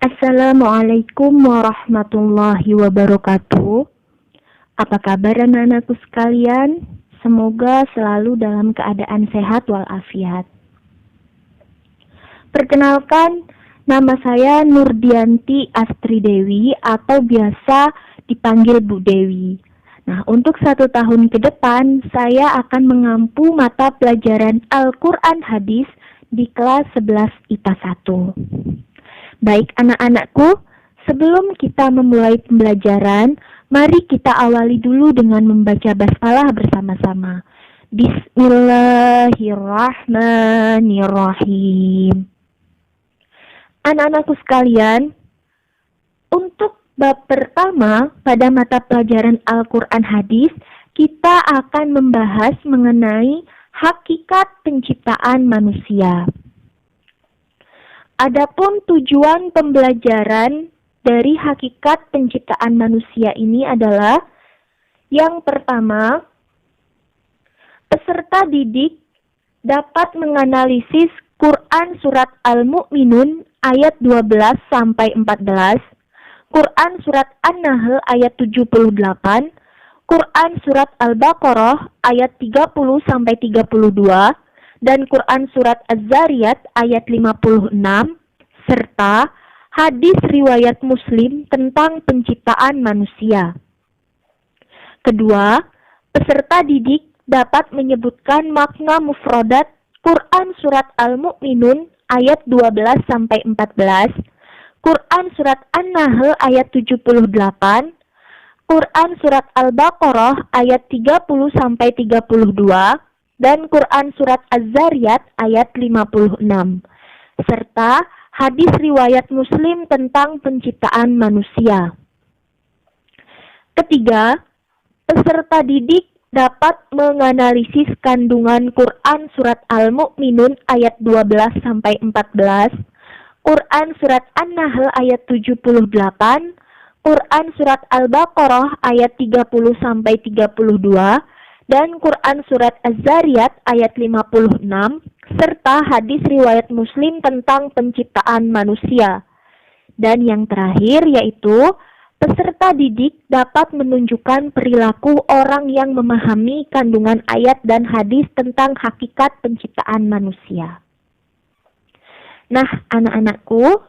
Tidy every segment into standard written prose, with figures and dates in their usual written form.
Assalamualaikum warahmatullahi wabarakatuh. Apa kabar anak-anakku sekalian? Semoga selalu dalam keadaan sehat walafiat. Perkenalkan, nama saya Nurdianti Astri Dewi atau biasa dipanggil Bu Dewi. Nah, untuk 1 tahun ke depan, saya akan mengampu mata pelajaran Al-Quran Hadis di kelas 11 IPA 1. Baik anak-anakku, sebelum kita memulai pembelajaran, mari kita awali dulu dengan membaca basmalah bersama-sama. Bismillahirrahmanirrahim. Anak-anakku sekalian, untuk bab pertama pada mata pelajaran Al-Quran Hadis, kita akan membahas mengenai hakikat penciptaan manusia. Adapun tujuan pembelajaran dari hakikat penciptaan manusia ini adalah yang pertama, peserta didik dapat menganalisis Quran Surat Al-Mu'minun ayat 12 sampai 14, Quran Surat An-Nahl ayat 78, Quran Surat Al-Baqarah ayat 30 sampai 32, dan Quran Surat Az-Zariyat ayat 56, serta hadis riwayat Muslim tentang penciptaan manusia. Kedua, peserta didik dapat menyebutkan makna mufradat Quran Surat Al-Mu'minun ayat 12 sampai 14, Quran Surat An-Nahl ayat 78, Quran Surat Al-Baqarah ayat 30 sampai 32, dan Quran Surat Az-Zariyat ayat 56, serta hadis riwayat Muslim tentang penciptaan manusia. Ketiga, peserta didik dapat menganalisis kandungan Quran Surat Al-Mu'minun ayat 12 sampai 14, Quran Surat An-Nahl ayat 78, Quran Surat Al-Baqarah ayat 30 sampai 32, dan Quran Surat Az-Zariyat ayat 56, serta hadis riwayat Muslim tentang penciptaan manusia. Dan yang terakhir yaitu, peserta didik dapat menunjukkan perilaku orang yang memahami kandungan ayat dan hadis tentang hakikat penciptaan manusia. Nah, anak-anakku,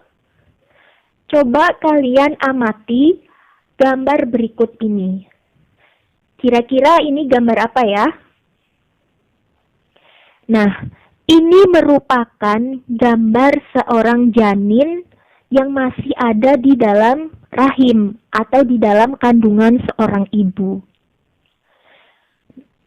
coba kalian amati gambar berikut ini. Kira-kira ini gambar apa ya? Nah, ini merupakan gambar seorang janin yang masih ada di dalam rahim atau di dalam kandungan seorang ibu.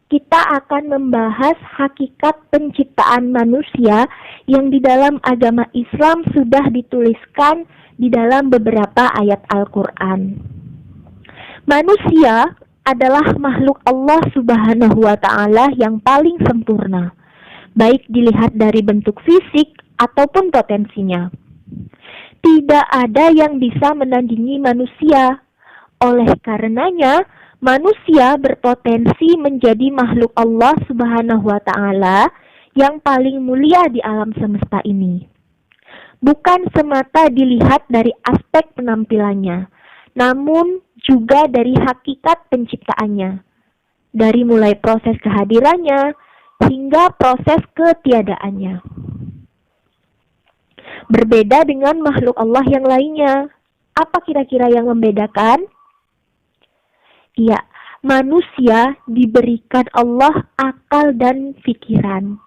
Kita akan membahas hakikat penciptaan manusia yang di dalam agama Islam sudah dituliskan di dalam beberapa ayat Al-Quran. Manusia adalah makhluk Allah Subhanahu wa Ta'ala yang paling sempurna, baik dilihat dari bentuk fisik ataupun potensinya. Tidak ada yang bisa menandingi manusia. Oleh karenanya, manusia berpotensi menjadi makhluk Allah Subhanahu wa Ta'ala yang paling mulia di alam semesta ini. Bukan semata dilihat dari aspek penampilannya, namun juga dari hakikat penciptaannya. Dari mulai proses kehadirannya hingga proses ketiadaannya. Berbeda dengan makhluk Allah yang lainnya. Apa kira-kira yang membedakan? Ya, manusia diberikan Allah akal dan pikiran.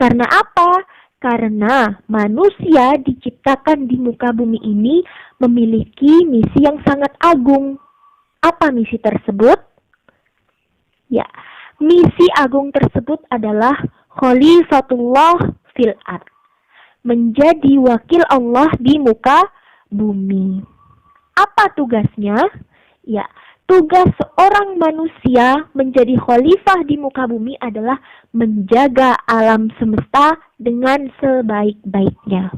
Karena apa? Karena manusia diciptakan di muka bumi ini memiliki misi yang sangat agung. Apa misi tersebut? Ya, misi agung tersebut adalah Khalifatullah fil ard, menjadi wakil Allah di muka bumi. Apa tugasnya? Ya, tugas seorang manusia menjadi khalifah di muka bumi adalah menjaga alam semesta dengan sebaik-baiknya.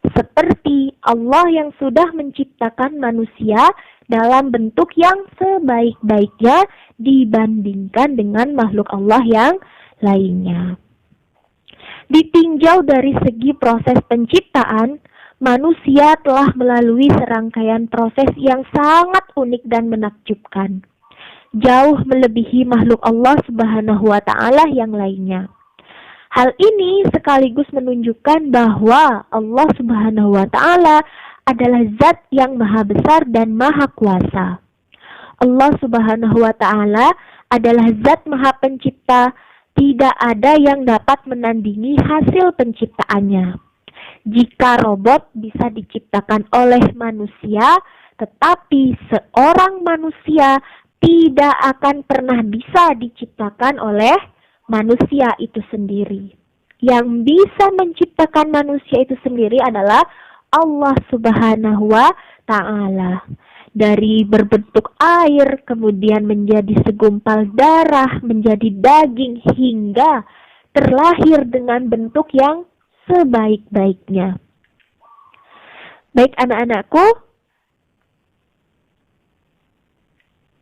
Seperti Allah yang sudah menciptakan manusia dalam bentuk yang sebaik-baiknya dibandingkan dengan makhluk Allah yang lainnya. Ditinjau dari segi proses penciptaan, manusia telah melalui serangkaian proses yang sangat unik dan menakjubkan, jauh melebihi makhluk Allah Subhanahu wa Ta'ala yang lainnya. Hal ini sekaligus menunjukkan bahwa Allah Subhanahu wa Ta'ala adalah zat yang maha besar dan maha kuasa. Allah Subhanahu wa Ta'ala adalah zat maha pencipta, tidak ada yang dapat menandingi hasil penciptaannya. Jika robot bisa diciptakan oleh manusia, tetapi seorang manusia tidak akan pernah bisa diciptakan oleh manusia itu sendiri. Yang bisa menciptakan manusia itu sendiri adalah Allah Subhanahu wa Ta'ala. Dari berbentuk air, kemudian menjadi segumpal darah, menjadi daging, hingga terlahir dengan bentuk yang sebaik-baiknya. Baik anak-anakku,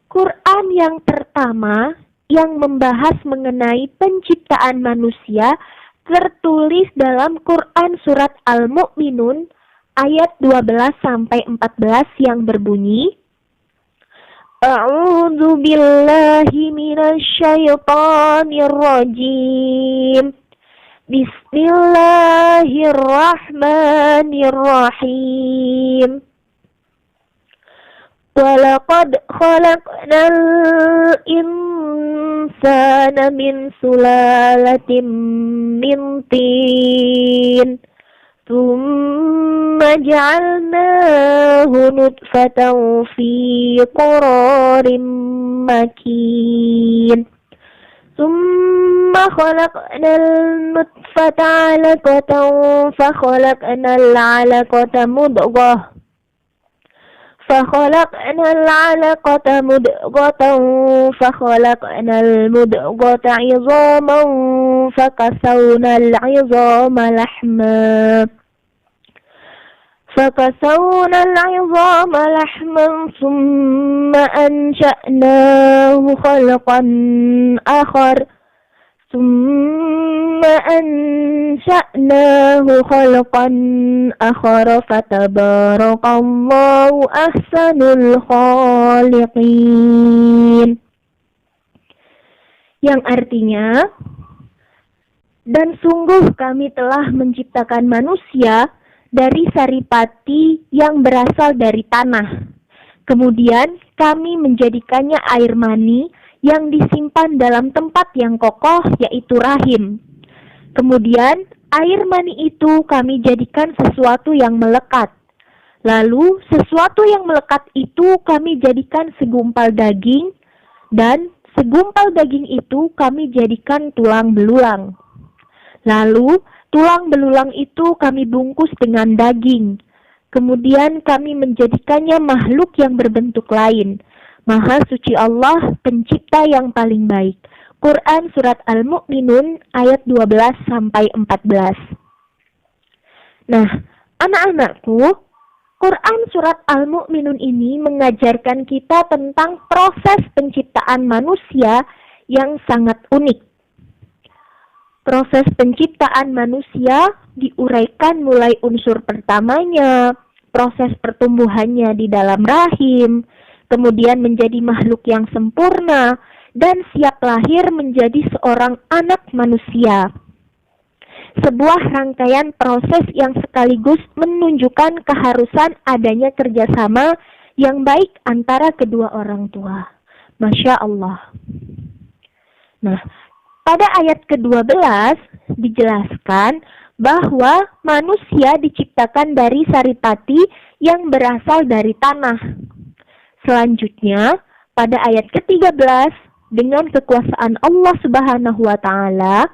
Quran yang pertama yang membahas mengenai penciptaan manusia tertulis dalam Quran surat Al-Mu'minun ayat 12-14 yang berbunyi, A'udzu billahi minasyaitonir rajim. Bismillahirrahmanirrahim. Walaqad khalaqnal insana min sulalatin min tin. Tsumma ja'alnahu nutfatan fi qararin makin. Tsumma khalaqnal nutfata 'alaqatan fa khalaqnal 'alaqata mudghah. فخلقنا العلقة مضغة فخلقنا المضغة عظاما فكسونا العظام لحما ثم أنشأناه خلقا آخر فتبارك الله أحسن الخالقين. Yang artinya, dan sungguh kami telah menciptakan manusia dari saripati yang berasal dari tanah. Kemudian kami menjadikannya air mani yang disimpan dalam tempat yang kokoh, yaitu rahim. Kemudian air mani itu kami jadikan sesuatu yang melekat. Lalu sesuatu yang melekat itu kami jadikan segumpal daging, dan segumpal daging itu kami jadikan tulang belulang. Lalu tulang belulang itu kami bungkus dengan daging. Kemudian kami menjadikannya makhluk yang berbentuk lain. Maha suci Allah, pencipta yang paling baik. Quran surat Al-Mu'minun ayat 12-14. Nah, anak-anakku, Quran surat Al-Mu'minun ini mengajarkan kita tentang proses penciptaan manusia yang sangat unik. Proses penciptaan manusia diuraikan mulai unsur pertamanya, proses pertumbuhannya di dalam rahim, kemudian menjadi makhluk yang sempurna, dan siap lahir menjadi seorang anak manusia. Sebuah rangkaian proses yang sekaligus menunjukkan keharusan adanya kerjasama yang baik antara kedua orang tua. Masya Allah. Nah, pada ayat ke-12 dijelaskan bahwa manusia diciptakan dari saripati yang berasal dari tanah. Selanjutnya, pada ayat ke-13, dengan kekuasaan Allah Subhanahu wa Ta'ala,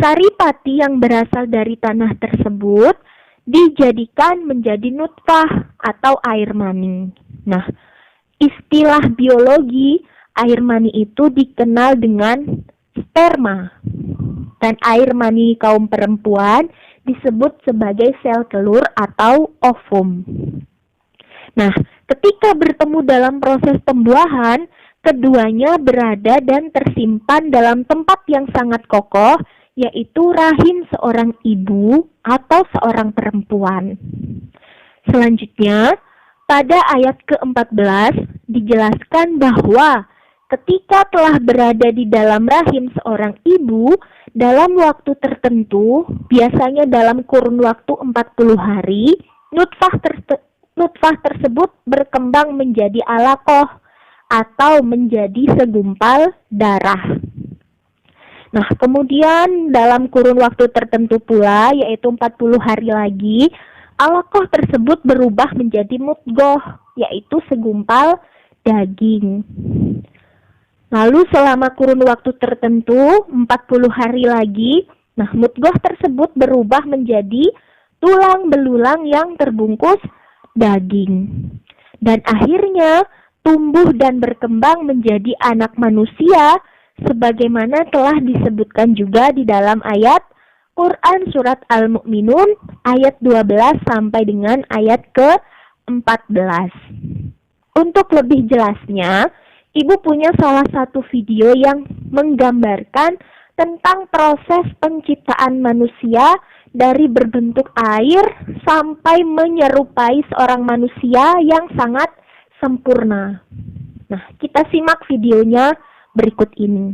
saripati yang berasal dari tanah tersebut dijadikan menjadi nutfah atau air mani. Nah, istilah biologi air mani itu dikenal dengan sperma. Dan air mani kaum perempuan disebut sebagai sel telur atau ovum. Nah, ketika bertemu dalam proses pembuahan, keduanya berada dan tersimpan dalam tempat yang sangat kokoh, yaitu rahim seorang ibu atau seorang perempuan. Selanjutnya, pada ayat ke-14 dijelaskan bahwa ketika telah berada di dalam rahim seorang ibu dalam waktu tertentu, biasanya dalam kurun waktu 40 hari, nutfah tersebut berkembang menjadi alaqah atau menjadi segumpal darah. Nah, kemudian dalam kurun waktu tertentu pula, yaitu 40 hari lagi, alaqah tersebut berubah menjadi mudghah, yaitu segumpal daging. Lalu selama kurun waktu tertentu, 40 hari lagi, nah mudghah tersebut berubah menjadi tulang belulang yang terbungkus daging. Dan akhirnya tumbuh dan berkembang menjadi anak manusia, sebagaimana telah disebutkan juga di dalam ayat Quran Surat Al-Mu'minun ayat 12 sampai dengan ayat ke-14. Untuk lebih jelasnya, Ibu punya salah satu video yang menggambarkan tentang proses penciptaan manusia dari berbentuk air sampai menyerupai seorang manusia yang sangat sempurna. Nah, kita simak videonya berikut ini.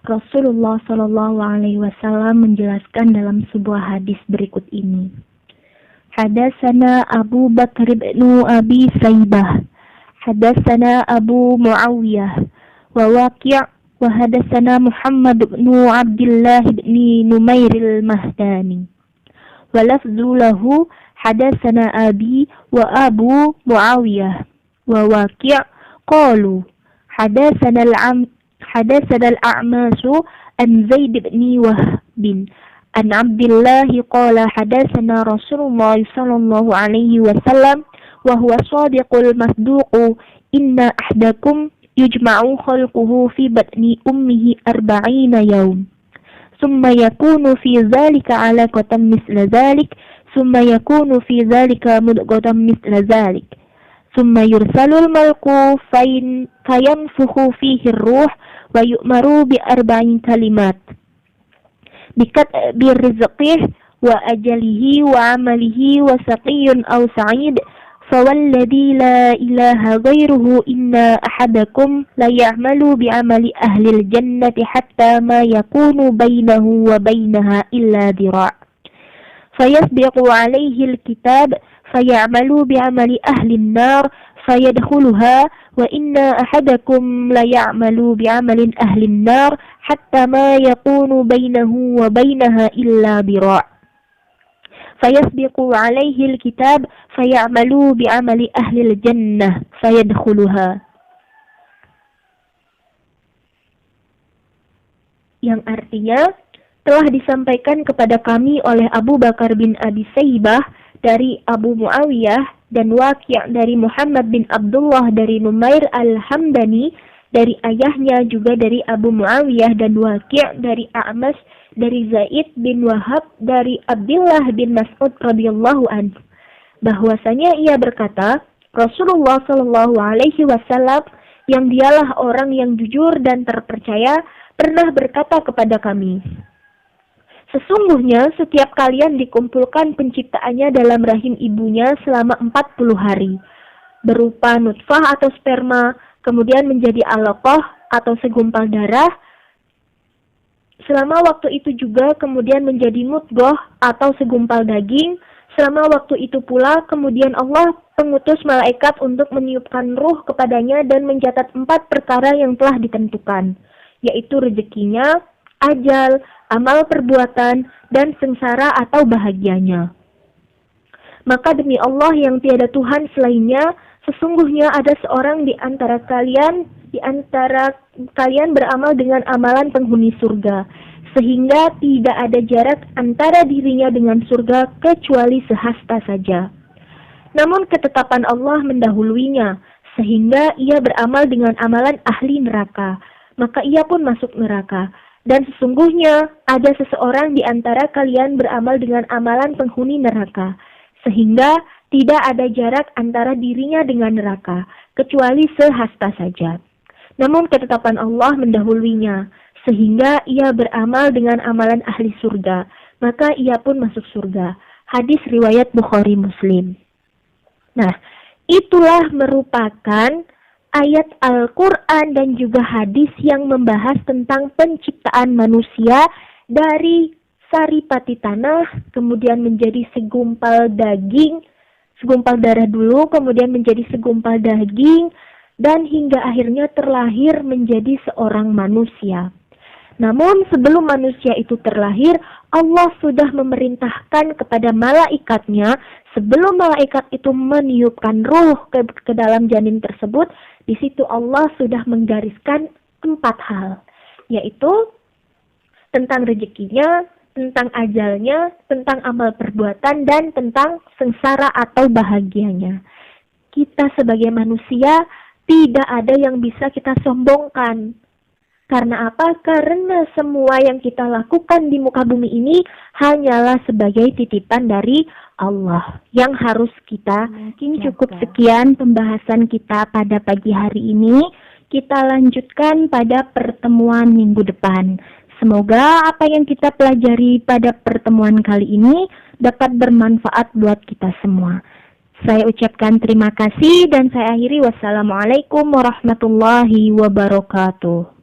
Rasulullah Shallallahu Alaihi Wasallam menjelaskan dalam sebuah hadis berikut ini. Hadatsana Abu Bakr bin Abi Saibah, hadatsana Abu Muawiyah, wa Waqi' wa hadatsana Muhammad bin Abdullah bin Numair al-Mahdani. Wa lafzu lahu hadatsana Abi wa Abu Muawiyah wa Waqi' qalu hadatsana al-A'mash an Zaid bin Wahb an Abdullah qala hadatsana Rasulullah sallallahu alaihi wasallam wa huwa shadiqul masduq inna ahdakum yujma'u khalquhu fi batni ummihi 40 yawm thumma yakunu fi dhalika 'alaqatan misla dhalik thumma yakunu fi dhalika mudghatan misla dhalik thumma yursalul malku fayanfukhu fihi ar-ruh wa yu'maru bi 40 kalimat بكتب رزقه وأجله وعمله وسقي أو سعيد فوالذي لا إله غيره إن أحدكم ليعمل بعمل أهل الجنة حتى ما يكون بينه وبينها إلا ذراع فيسبق عليه الكتاب فيعمل بعمل أهل النار فيدخلها وإن أحدكم ليعمل بعمل أهل النار حتى ما يكون بينه وبينها إلا ذراع فيسبق عليه الكتاب فيعمل بعمل أهل الجنة فيدخلها. Yang artinya telah disampaikan kepada kami oleh Abu Bakar bin Abi Saibah dari Abu Muawiyah dan Waqi' dari Muhammad bin Abdullah dari Numair al-Hamdani dari ayahnya juga dari Abu Muawiyah dan Waqi' dari A'mash dari Zaid bin Wahab dari Abdullah bin Mas'ud radhiyallahu anhu bahwasanya ia berkata Rasulullah Shallallahu Alaihi Wasallam yang dialah orang yang jujur dan terpercaya pernah berkata kepada kami, sesungguhnya setiap kalian dikumpulkan penciptaannya dalam rahim ibunya selama 40 hari, berupa nutfah atau sperma, kemudian menjadi alaqah atau segumpal darah, selama waktu itu juga kemudian menjadi mudghah atau segumpal daging, selama waktu itu pula kemudian Allah mengutus malaikat untuk meniupkan ruh kepadanya dan mencatat 4 perkara yang telah ditentukan, yaitu rezekinya, ajal, amal perbuatan, dan sengsara atau bahagianya. Maka demi Allah yang tiada Tuhan selainnya, sesungguhnya ada seorang di antara kalian beramal dengan amalan penghuni surga, sehingga tidak ada jarak antara dirinya dengan surga kecuali sehasta saja. Namun ketetapan Allah mendahuluinya, sehingga ia beramal dengan amalan ahli neraka, maka ia pun masuk neraka. Dan sesungguhnya ada seseorang di antara kalian beramal dengan amalan penghuni neraka, sehingga tidak ada jarak antara dirinya dengan neraka, kecuali sehasta saja. Namun ketetapan Allah mendahuluinya, sehingga ia beramal dengan amalan ahli surga, maka ia pun masuk surga. Hadis riwayat Bukhari Muslim. Nah, itulah merupakan ayat Al-Quran dan juga hadis yang membahas tentang penciptaan manusia dari saripati tanah, kemudian menjadi segumpal daging, segumpal darah dulu, kemudian menjadi segumpal daging, dan hingga akhirnya terlahir menjadi seorang manusia. Namun sebelum manusia itu terlahir, Allah sudah memerintahkan kepada malaikatnya, sebelum malaikat itu meniupkan ruh ke dalam janin tersebut, di situ Allah sudah menggariskan 4 hal, yaitu tentang rezekinya, tentang ajalnya, tentang amal perbuatan, dan tentang sengsara atau bahagianya. Kita sebagai manusia tidak ada yang bisa kita sombongkan. Karena apa? Karena semua yang kita lakukan di muka bumi ini hanyalah sebagai titipan dari Allah yang harus kita. Mungkin cukup sekian pembahasan kita pada pagi hari ini. Kita lanjutkan pada pertemuan minggu depan. Semoga apa yang kita pelajari pada pertemuan kali ini dapat bermanfaat buat kita semua. Saya ucapkan terima kasih dan saya akhiri. Wassalamualaikum warahmatullahi wabarakatuh.